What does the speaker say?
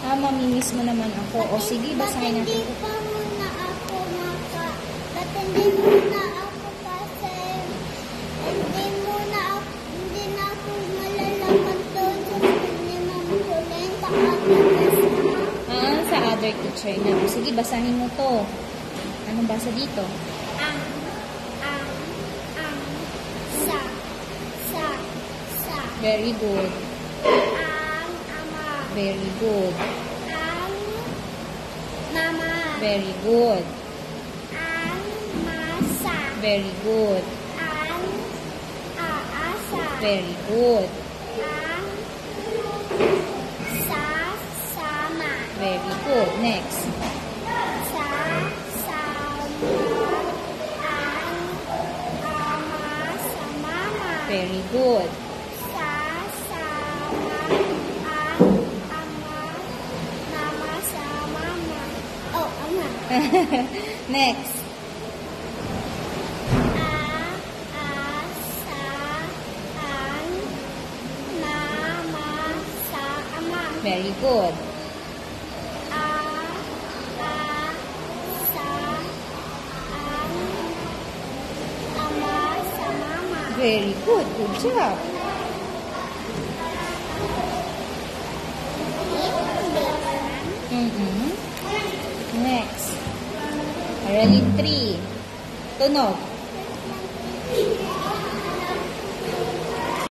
Mamimiss mo naman ako. O sige, basahin natin. Hindi pa muna ako hindi muna ako kasi hindi na ako malalaman doon sa ni Mama Colleen sa other sa other teacher na. O sige, basahin mo to. Anong basa dito? Very good. Ama. Very good. Mama. Very good. Masa. Very good. Aasa. Very good. Sasama. Very good. Next. Very good. Mama sa mama. Oh, ama. Next. Mama sa ama. Very good. Very good. Good job. Next. Aralin 3. Tunog.